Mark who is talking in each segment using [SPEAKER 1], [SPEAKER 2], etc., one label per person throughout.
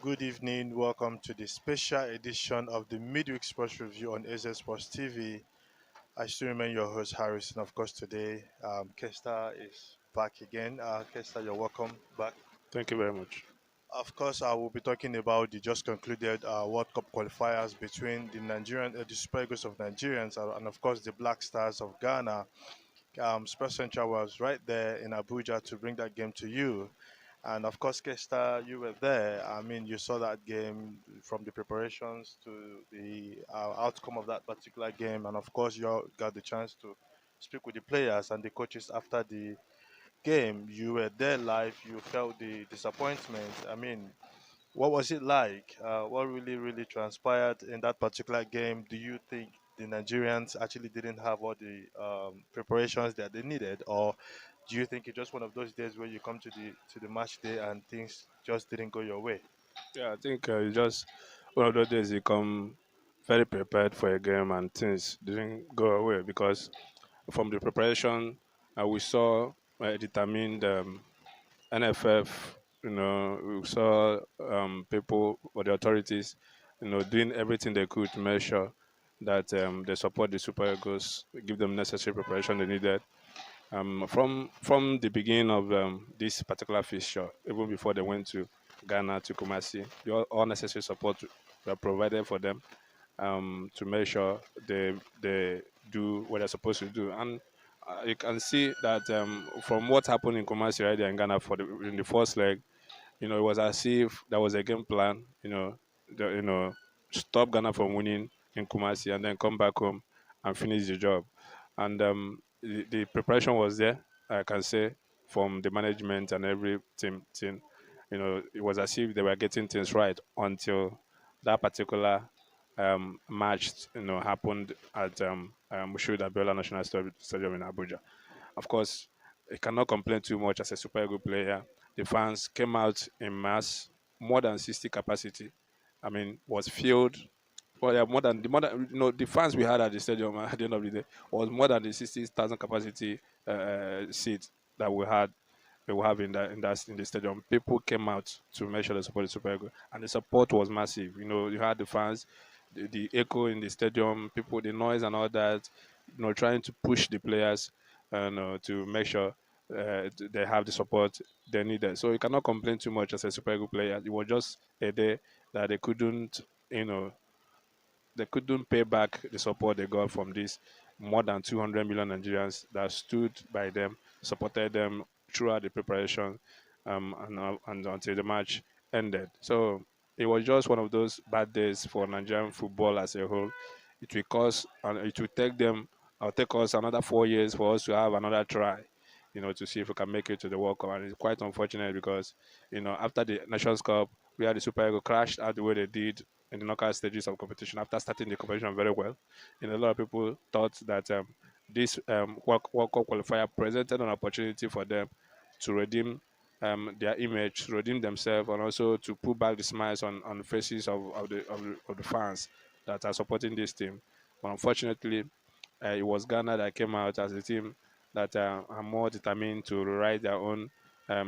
[SPEAKER 1] Good evening. Welcome to the special edition of the Midweek Sports Review on EzeSportsTV. I still remain your host, Harrison. Of course, today Kesta is back again. Kesta, you're welcome back.
[SPEAKER 2] Thank you very much.
[SPEAKER 1] Of course, I will be talking about the just concluded World Cup qualifiers between the Super Eagles of Nigerians, and of course the Black Stars of Ghana. Sports Central was right there in Abuja to bring that game to you. And of course, Kesta, you were there. I mean, you saw that game from the preparations to the outcome of that particular game. And of course, you all got the chance to speak with the players and the coaches after the game. You were there live. You felt the disappointment. I mean, what was it like? What really transpired in that particular game? Do you think the Nigerians actually didn't have all the preparations that they needed, or do you think it's just one of those days where you come to the match day and things just didn't go your way?
[SPEAKER 2] Yeah, I think it's just one of those days you come very prepared for a game and things didn't go away because from the preparation we saw determined NFF, we saw people or the authorities, doing everything they could to make sure that they support the Super Eagles, give them necessary preparation they needed. From the beginning of this particular fixture, even before they went to Ghana to Kumasi, all necessary support were provided for them to make sure they do what they're supposed to do. And you can see that from what happened in Kumasi right there in Ghana in the first leg, it was as if there was a game plan. Stop Ghana from winning in Kumasi and then come back home and finish the job. And the preparation was there. I can say from the management and every team. It was as if they were getting things right until that particular match, happened at Mushood Abiola National Stadium in Abuja. Of course, you cannot complain too much as a super good player. The fans came out in mass, more than 60 capacity. I mean, was filled. Well, yeah, more than the fans we had at the stadium at the end of the day was more than the 60,000 capacity seat that we have in the stadium. People came out to make sure they support the Super Eagles, and the support was massive. You had the fans, the echo in the stadium, people, the noise and all that. Trying to push the players and to make sure they have the support they needed. So you cannot complain too much as a Super Eagles player. It was just a day that you know, they couldn't pay back the support they got from these more than 200 million Nigerians that stood by them, supported them throughout the preparation, and until the match ended. So it was just one of those bad days for Nigerian football as a whole. It will cause, and it will take them, or take us another 4 years for us to have another try. To see if we can make it to the World Cup, and it's quite unfortunate because, after the Nations Cup, we had the Super Eagles crashed out the way they did in the knockout stages of competition after starting the competition very well. A lot of people thought that this World Cup qualifier presented an opportunity for them to redeem their image, to redeem themselves, and also to put back the smiles on the faces of the fans that are supporting this team. But unfortunately, it was Ghana that came out as a team that are more determined to write their own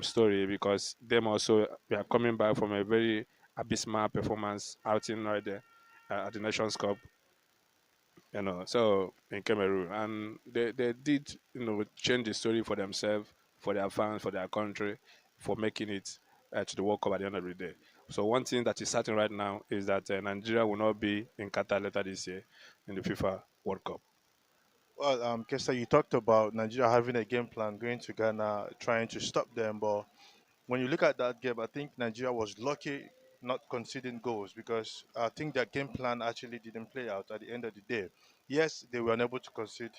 [SPEAKER 2] story because them also they are coming back from a very abysmal performance outing right there at the Nations Cup, so in Cameroon, and they did change the story for themselves, for their fans, for their country, for making it to the World Cup at the end of the day. So one thing that is certain right now is that Nigeria will not be in Qatar later this year in the FIFA World Cup.
[SPEAKER 1] Well, Kesta, you talked about Nigeria having a game plan, going to Ghana, trying to stop them, but when you look at that game, I think Nigeria was lucky not conceding goals because I think their game plan actually didn't play out at the end of the day. Yes, they were unable to concede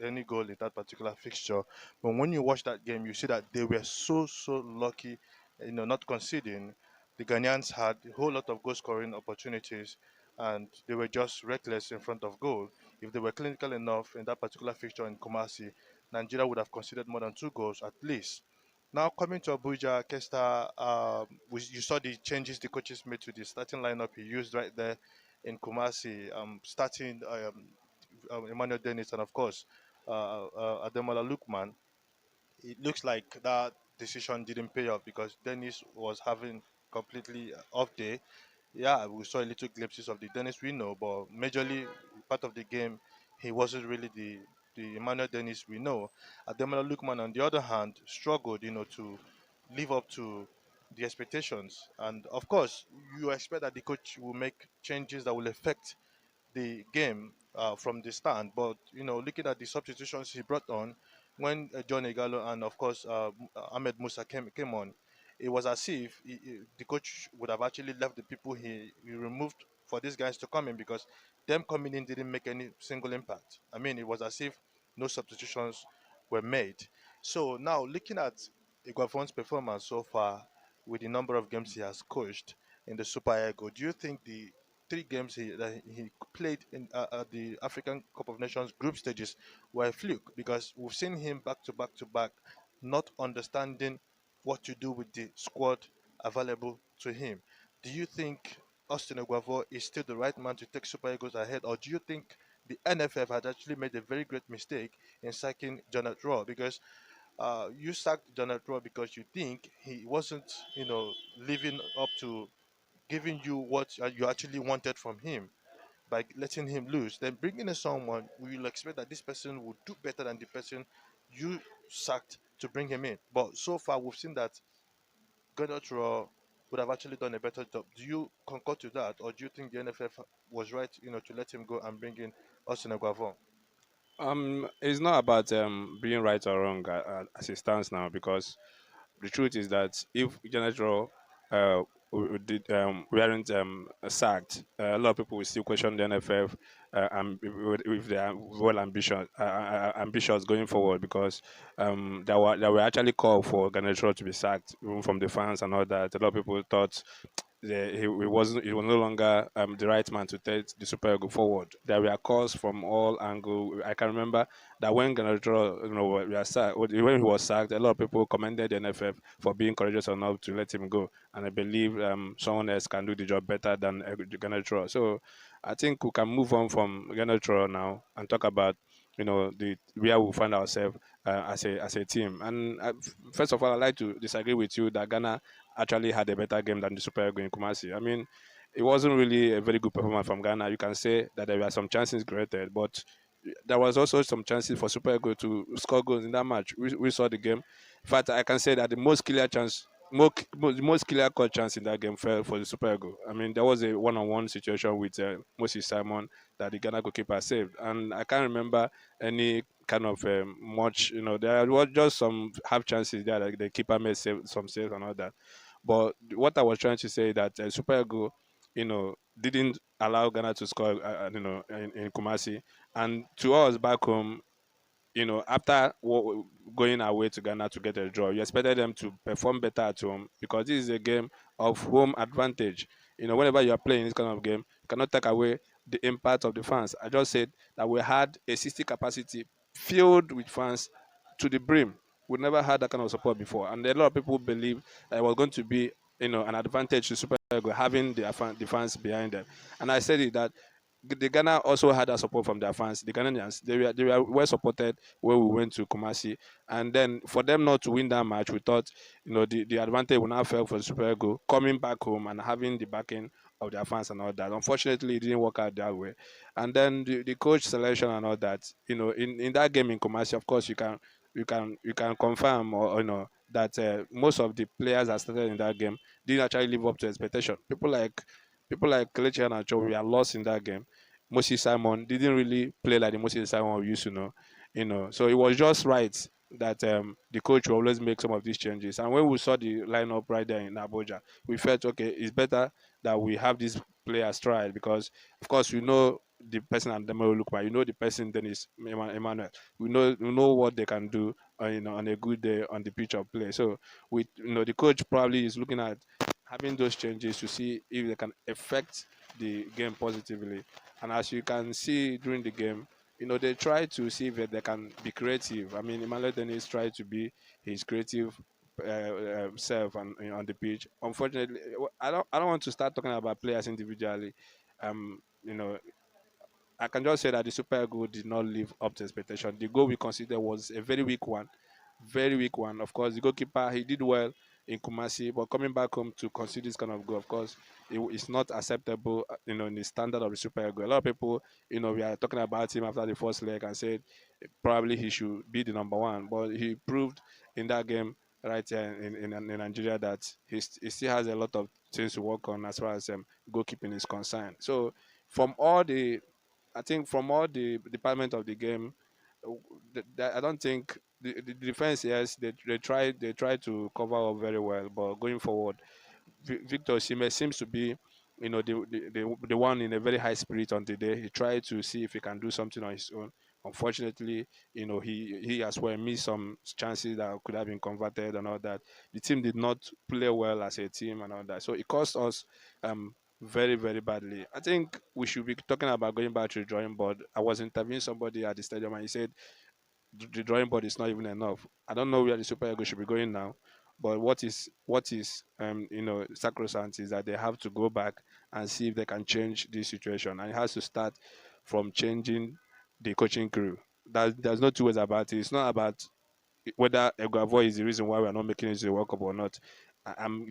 [SPEAKER 1] any goal in that particular fixture, but when you watch that game, you see that they were so lucky, not conceding. The Ghanaians had a whole lot of goal scoring opportunities, and they were just reckless in front of goal. If they were clinical enough in that particular fixture in Kumasi, Nigeria would have conceded more than two goals at least. Now coming to Abuja, Kesta, you saw the changes the coaches made to the starting lineup he used right there in Kumasi, starting Emmanuel Dennis and of course Ademola Lookman. It looks like that decision didn't pay off because Dennis was having completely off day. Yeah, we saw a little glimpses of the Dennis we know, but majorly part of the game, he wasn't really the Emmanuel Dennis we know. Ademola Lookman, on the other hand, struggled, to live up to the expectations. And of course, you expect that the coach will make changes that will affect the game from the stand. But looking at the substitutions he brought on, when John Igalo and of course Ahmed Musa came on, it was as if the coach would have actually left the people he removed for these guys to come in, because them coming in didn't make any single impact. I mean, it was as if no substitutions were made. So now looking at Iguafon's performance so far with the number of games he has coached in the Super Ego, do you think the three games that he played in the African Cup of Nations group stages were a fluke? Because we've seen him back to back to back, not understanding what to do with the squad available to him. Do you think Austin Oguavo is still the right man to take Super Eagles ahead, or do you think the NFF had actually made a very great mistake in sacking Janet Raw? Because you sacked Janet Raw because you think he wasn't, living up to giving you what you actually wanted from him by letting him lose. Then bringing in someone, we will expect that this person will do better than the person you sacked to bring him in. But so far, we've seen that Gernot Raw would have actually done a better job. Do you concur to that, or do you think the NFF was right, to let him go and bring in Austin Aguavon?
[SPEAKER 2] It's not about being right or wrong as it stands now, because the truth is that if General weren't sacked, a lot of people will still question the NFF and if they are well ambitious going forward, because there were actually called for General to be sacked, even from the fans and all that. A lot of people thought he was no longer the right man to take the Super Eagles forward. There were calls from all angles. I can remember that when Ganadro, when he was sacked, a lot of people commended the NFF for being courageous enough to let him go, and I believe someone else can do the job better than Ganadro. So I think we can move on from Ganadro now and talk about the where we find ourselves as a team. And first of all, I'd like to disagree with you that Ghana actually had a better game than the Super Eagles in Kumasi. I mean, it wasn't really a very good performance from Ghana. You can say that there were some chances created, but there was also some chances for Super Eagles to score goals in that match. We saw the game. In fact, I can say that the most clear chance, most clear cut chance in that game fell for the Super Eagles. I mean, there was a one-on-one situation with Moses Simon that the Ghana goalkeeper saved, and I can't remember any kind of much. There was just some half chances there that the keeper made some saves and all that. But what I was trying to say that Super Eagles, didn't allow Ghana to score, in Kumasi, and to us back home, after going away to Ghana to get a draw, you expected them to perform better at home, because this is a game of home advantage. Whenever you are playing this kind of game, you cannot take away the impact of the fans. I just said that we had a 60 capacity filled with fans to the brim. We never had that kind of support before, and a lot of people believe that it was going to be, an advantage to Super Eagles having the fans behind them. And I said it that the Ghana also had that support from their fans. The Ghanaians, they were well supported when we went to Kumasi, and then for them not to win that match, we thought the advantage would now fell for the Super Eagles coming back home and having the backing of their fans and all that. Unfortunately, it didn't work out that way. And then the coach selection and all that. In that game in Kumasi, of course, you can confirm, or that most of the players that started in that game didn't actually live up to expectation. People like Kelechi Iheanacho, we are lost in that game. Moses Simon didn't really play like the Moses Simon we used to know. So it was just right that the coach will always make some of these changes. And when we saw the lineup right there in Abuja, we felt okay, it's better that we have these players tried, because of course we know the person and Demelo Lukman, the person Dennis Emmanuel. We know what they can do on a good day on the pitch of play. So the coach probably is looking at having those changes to see if they can affect the game positively. And as you can see during the game, they try to see if they can be creative. I mean, Emmanuel Dennis tried to be his creative self on the pitch. Unfortunately, I don't want to start talking about players individually. You know, I can just say that the Super Eagles did not live up to expectation. The goal we considered was a very weak one, very weak one. Of course, the goalkeeper, he did well. in Kumasi, but coming back home to concede this kind of goal, of course, it's not acceptable, in the standard of the Super Eagles. A lot of people, we are talking about him after the first leg and said probably he should be the number one, but he proved in that game right here in Nigeria that he still has a lot of things to work on as far as goalkeeping is concerned. So from all the, I think from all the department of the game, uh, I don't think the defense, yes, they try to cover up very well, but going forward, Victor Osimhen seems to be, the one in a very high spirit on the day. He tried to see if he can do something on his own. Unfortunately, he as well missed some chances that could have been converted and all that. The team did not play well as a team and all that, so it cost us very, very badly. I think we should be talking about going back to the drawing board. I was interviewing somebody at the stadium and he said the drawing board is not even enough. I don't know where the Super Eagles should be going now, but what is sacrosanct is that they have to go back and see if they can change this situation, and it has to start from changing the coaching crew. There's no two ways about it. It's not about whether Eguavoy is the reason why we are not making it to the World Cup or not.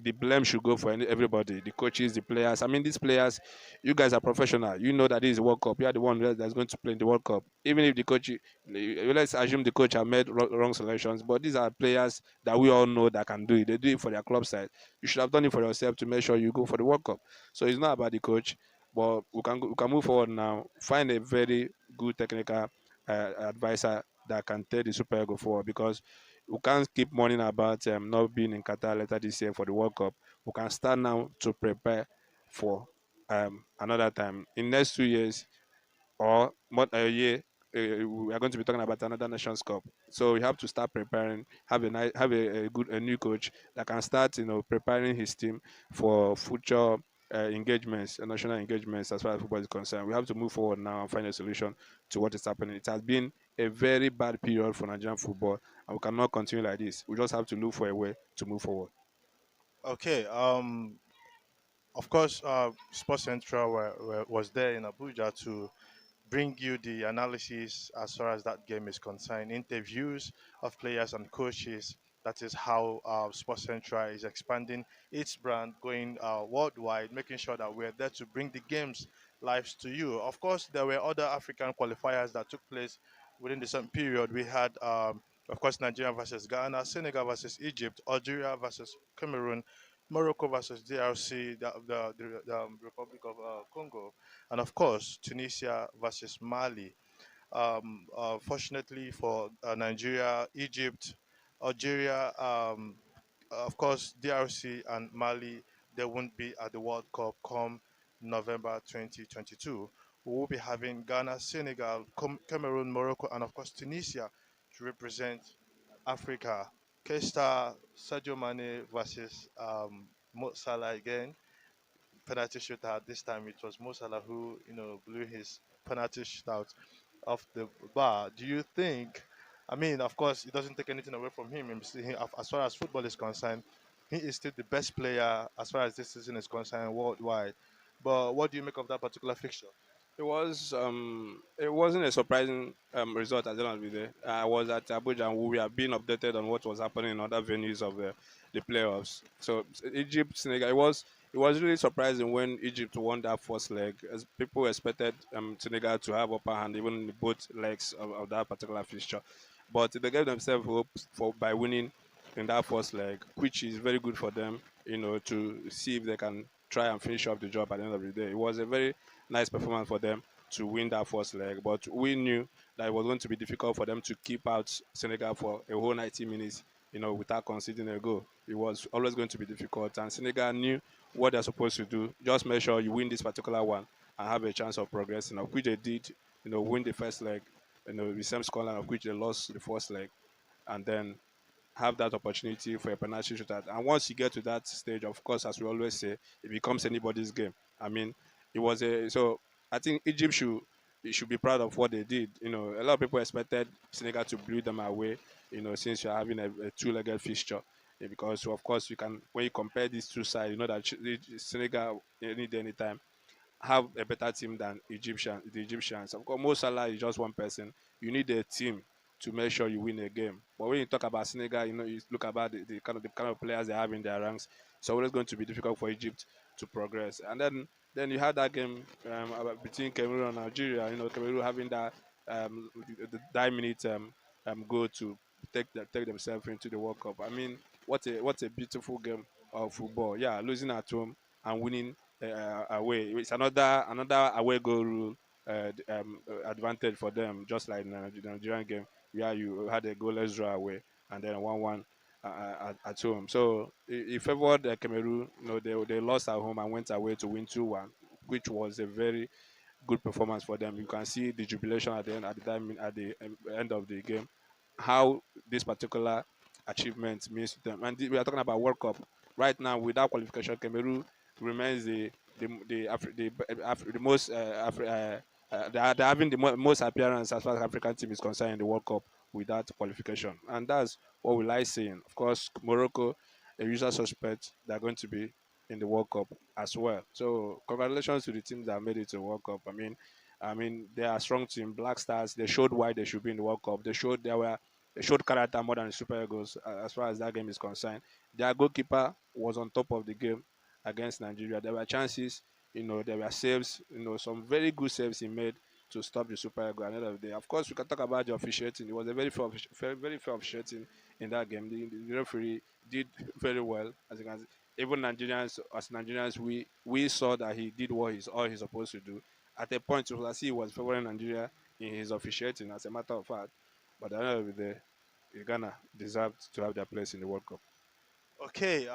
[SPEAKER 2] The blame should go for everybody, the coaches, the players. I mean, these players, you guys are professional. You know that this is World Cup. You are the one that's going to play in the World Cup. Even if the coach, let's assume the coach have made wrong selections, but these are players that we all know that can do it. They do it for their club side. You should have done it for yourself to make sure you go for the World Cup. So it's not about the coach, but we can move forward now. Find a very good technical advisor that can take the Super Eagles forward, because we can't keep mourning about not being in Qatar later this year for the World Cup. We can start now to prepare for another time in next 2 years or more a year. We are going to be talking about another Nations Cup, so we have to start preparing. Have a new coach that can start, preparing his team for future engagements, national engagements as far as football is concerned. We have to move forward now and find a solution to what is happening. It has been a very bad period for Nigerian football, and we cannot continue like this. We just have to look for a way to move forward.
[SPEAKER 1] Okay. Of course, Sports Central was there in Abuja to bring you the analysis as far as that game is concerned, interviews of players and coaches. That is how Sports Central is expanding its brand, going worldwide, making sure that we're there to bring the games lives to you. Of course, there were other African qualifiers that took place within the same period. We had, of course, Nigeria versus Ghana, Senegal versus Egypt, Algeria versus Cameroon, Morocco versus DRC, the Republic of Congo, and of course Tunisia versus Mali. Fortunately for Nigeria, Egypt, Algeria, of course DRC and Mali, they won't be at the World Cup come November 2022. We will be having Ghana, Senegal, Cameroon, Morocco, and of course Tunisia to represent Africa. Kesta, Sadio Mane versus Mo Salah again, penalty shootout. This time it was Mo Salah who, blew his penalty shootout off the bar. Do you think? I mean, of course, it doesn't take anything away from him. As far as football is concerned, he is still the best player as far as this season is concerned worldwide. But what do you make of that particular fixture?
[SPEAKER 2] It wasn't a surprising result at the end of the day. I was at Abuja and we were being updated on what was happening in other venues of the playoffs. So Egypt, Senegal, it was really surprising when Egypt won that first leg, as people expected Senegal to have upper hand even in both legs of that particular fixture. But they gave themselves hope for by winning in that first leg, which is very good for them, to see if they can try and finish up the job at the end of the day. It was a very nice performance for them to win that first leg, but we knew that it was going to be difficult for them to keep out Senegal for a whole 90 minutes, without conceding a goal. It was always going to be difficult, and Senegal knew what they're supposed to do. Just make sure you win this particular one and have a chance of progressing, of which they did, win the first leg, the same scoreline of which they lost the first leg, and then have that opportunity for a penalty shootout. And once you get to that stage, of course, as we always say, it becomes anybody's game. I mean, it was a so I think Egypt should be proud of what they did. A lot of people expected Senegal to blew them away. Since you're having a two-legged fixture. Because of course you can, when you compare these two sides, you know that Senegal any day, anytime have a better team than the Egyptians. Of course, Mo Salah is just one person. You need a team to make sure you win a game. But when you talk about Senegal, you look about the kind of players they have in their ranks. It's always going to be difficult for Egypt to progress. And then you had that game between Cameroon and Nigeria. Cameroon having that 9 minute goal to take themselves into the World Cup. I mean, what a beautiful game of football. Yeah, losing at home and winning away. It's another away goal rule advantage for them, just like the Nigerian game where you had a goalless draw away and then 1-1 at home. So it favored Cameroon. They lost at home and went away to win 2-1, which was a very good performance for them. You can see the jubilation at the end of the game, how this particular achievement means to them. And we are talking about World Cup right now. Without qualification, Cameroon remains the most they're having the most appearance as far as African team is concerned in the World Cup without qualification, and that's what we like seeing. Of course, Morocco, a usual suspect, they're going to be in the World Cup as well. So congratulations to the teams that made it to the World Cup. I mean, they are a strong team. Black Stars. They showed why they should be in the World Cup. They showed character more than the Super Eagles as far as that game is concerned. Their goalkeeper was on top of the game against Nigeria. There were chances. There were saves. Some very good saves he made to stop the Super Eagles at the end of the day. Of course, we can talk about the officiating. It was a very fair officiating in that game. The referee did very well, as you can see. Even Nigerians, we saw that he did what he's supposed to do. At a point, it was as he was favoring Nigeria in his officiating, as a matter of fact. But at the end of the day, Ghana deserved to have their place in the World Cup.
[SPEAKER 1] Okay,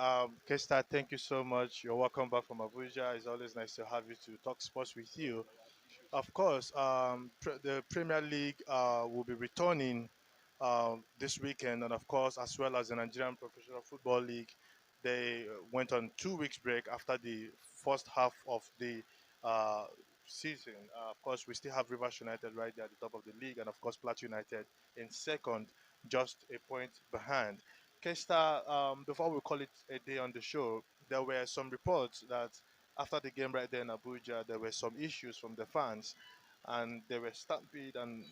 [SPEAKER 1] Kesta, thank you so much. You're welcome back from Abuja. It's always nice to have you to talk sports with you. Of course, the Premier League will be returning this weekend, and of course, as well as the Nigerian Professional Football League, they went on 2 weeks break after the first half of the uh, season. Of course, we still have Rivers United right there at the top of the league, and of course, Plateau United in second, just a point behind. Kesta, before we call it a day on the show, there were some reports that after the game right there in Abuja, there were some issues from the fans, and there were stampede, and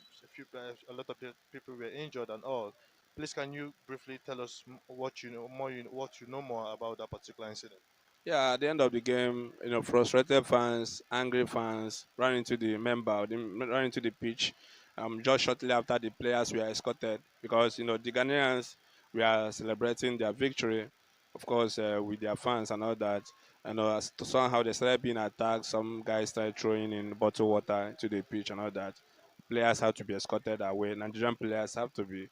[SPEAKER 1] a lot of people were injured and all. Please, can you briefly tell us what you know more, what you know more about that particular incident?
[SPEAKER 2] Yeah, at the end of the game, frustrated fans, angry fans ran into the ran into the pitch. Just shortly after the players were escorted, because the Ghanaians were celebrating their victory, of course, with their fans and all that. Somehow they started being attacked. Some guys started throwing in bottled water into the pitch and all that. Players have to be escorted away. Nigerian players have to be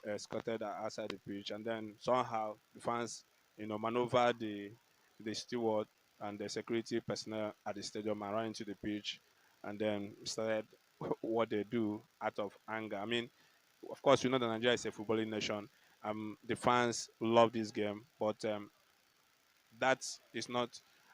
[SPEAKER 2] escorted outside the pitch, and then somehow the fans, maneuver the steward and the security personnel at the stadium and ran into the pitch and then started what they do out of anger. I mean, of course, we know that Nigeria is a footballing nation. The fans love this game, but that is not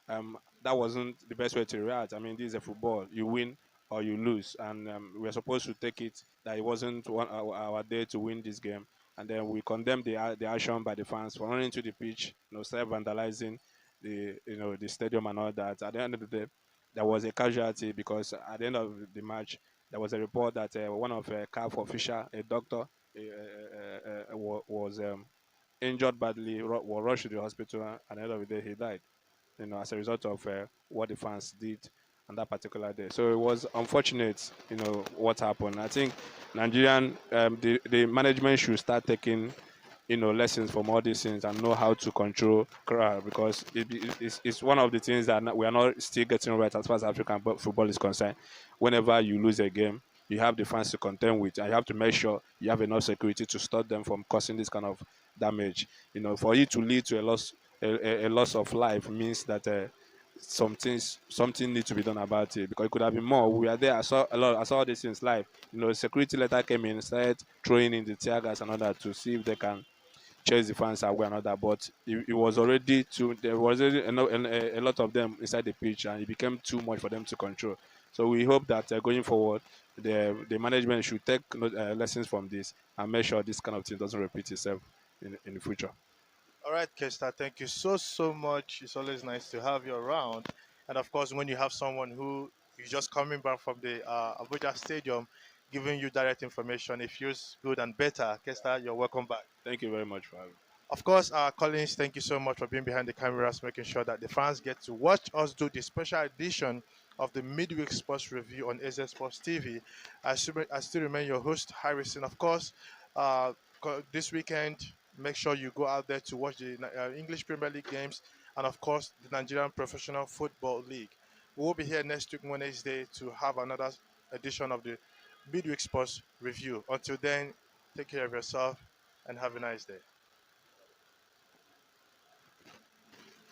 [SPEAKER 2] that wasn't the best way to react. I mean, this is a football. You win or you lose, and we're supposed to take it that it wasn't our day to win this game. And then we condemn the action by the fans for running to the pitch, start vandalizing the stadium and all that. At the end of the day, there was a casualty because at the end of the match, there was a report that one of CAF official, a doctor, was injured badly, was rushed to the hospital, and at the end of the day, he died. As a result of what the fans did on that particular day. So it was unfortunate, what happened. I think the management should start taking, lessons from all these things and know how to control crowd, because it's one of the things that we are not still getting right as far as African football is concerned. Whenever you lose a game, you have the fans to contend with, and you have to make sure you have enough security to stop them from causing this kind of damage. For it to lead to a loss of life means that something needs to be done about it, because it could have been more. We are there. I saw all these things live. Security later came in, started throwing in the tear gas and all that to see if they can chase the fans away and all that. But it was already too. There was already a lot of them inside the pitch, and it became too much for them to control. So we hope that going forward, the management should take lessons from this and make sure this kind of thing doesn't repeat itself in the future.
[SPEAKER 1] All right, Kesta, thank you so much. It's always nice to have you around, and of course, when you have someone who is just coming back from the Abuja Stadium, giving you direct information. It feels good and better. Kesta, you're welcome back.
[SPEAKER 2] Thank you very much for having me.
[SPEAKER 1] Of course, Collins, thank you so much for being behind the cameras, making sure that the fans get to watch us do the special edition of the midweek sports review on AZ Sports TV. I still remain your host, Harrison. Of course, uh, this weekend, make sure you go out there to watch the English Premier League games and, of course, the Nigerian Professional Football League. We will be here next week, Wednesday, to have another edition of the midweek sports review. Until then, take care of yourself and have a nice day.